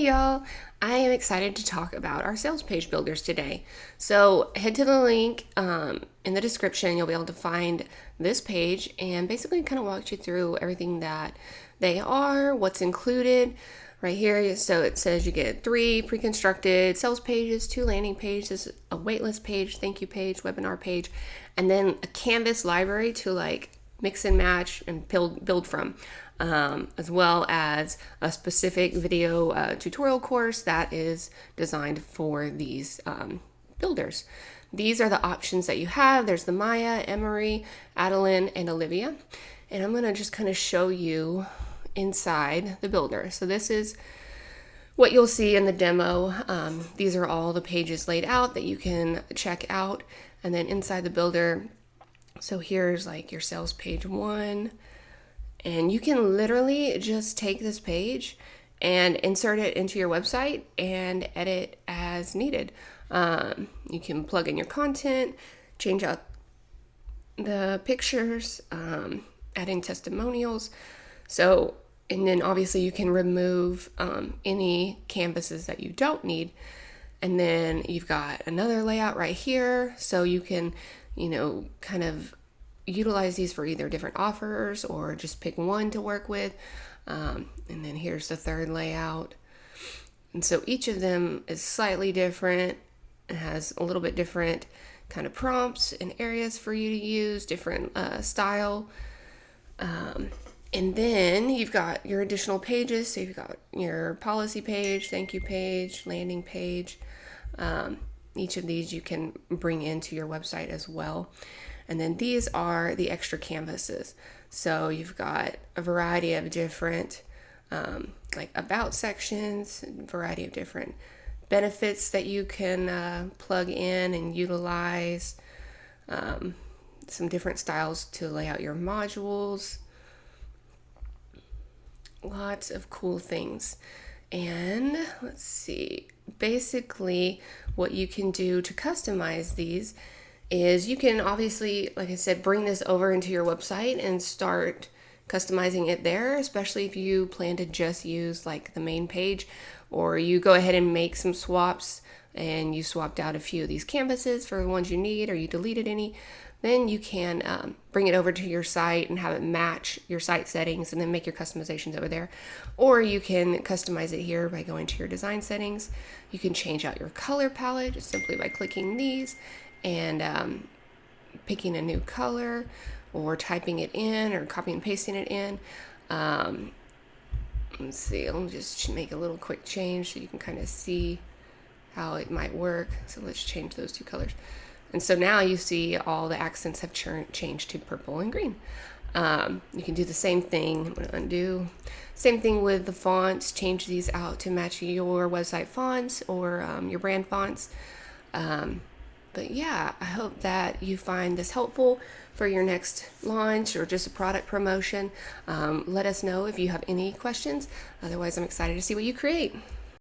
Hey y'all, I am excited to talk about our sales page builders today. So head to the link in the description. You'll be able to find this page and basically kind of walk you through everything that they are, what's included right here. So it says you get 3 pre-constructed sales pages, 2 landing pages, a waitlist page, thank you page, webinar page, and then a Canvas library to like mix and match and build from. As well as a specific video tutorial course that is designed for these builders. These are the options that you have. There's the Maya, Emery, Adeline, and Olivia. And I'm going to just kind of show you inside the builder. So this is what you'll see in the demo. These are all the pages laid out that you can check out. And then inside the builder, so here's like your sales page 1. And you can literally just take this page and insert it into your website and edit as needed. You can plug in your content, change out the pictures, adding testimonials. So, and then obviously you can remove any canvases that you don't need. And then you've got another layout right here. So you can, kind of utilize these for either different offers or just pick one to work with. And then here's the third layout. And so each of them is slightly different. It has a little bit different kind of prompts and areas for you to use, different style. And then you've got your additional pages. So you've got your policy page, thank you page, landing page. Each of these you can bring into your website as well. And then these are the extra canvases. So you've got a variety of different like about sections, variety of different benefits that you can plug in and utilize, some different styles to lay out your modules, lots of cool things. And let's see, basically what you can do to customize these is you can obviously, like I said, bring this over into your website and start customizing it there, especially if you plan to just use like the main page, or you go ahead and make some swaps and you swapped out a few of these canvases for the ones you need, or you deleted any. Then you can bring it over to your site and have it match your site settings and then make your customizations over there. Or you can customize it here by going to your design settings. You can change out your color palette just simply by clicking these and picking a new color or typing it in or copying and pasting it in. Let's see, I'll just make a little quick change so you can kind of see how it might work. So let's change those 2 colors. And so now you see all the accents have changed to purple and green. You can do the same thing. I'm going to undo. Same thing with the fonts. Change these out to match your website fonts or your brand fonts. But yeah, I hope that you find this helpful for your next launch or just a product promotion. Let us know if you have any questions. Otherwise, I'm excited to see what you create.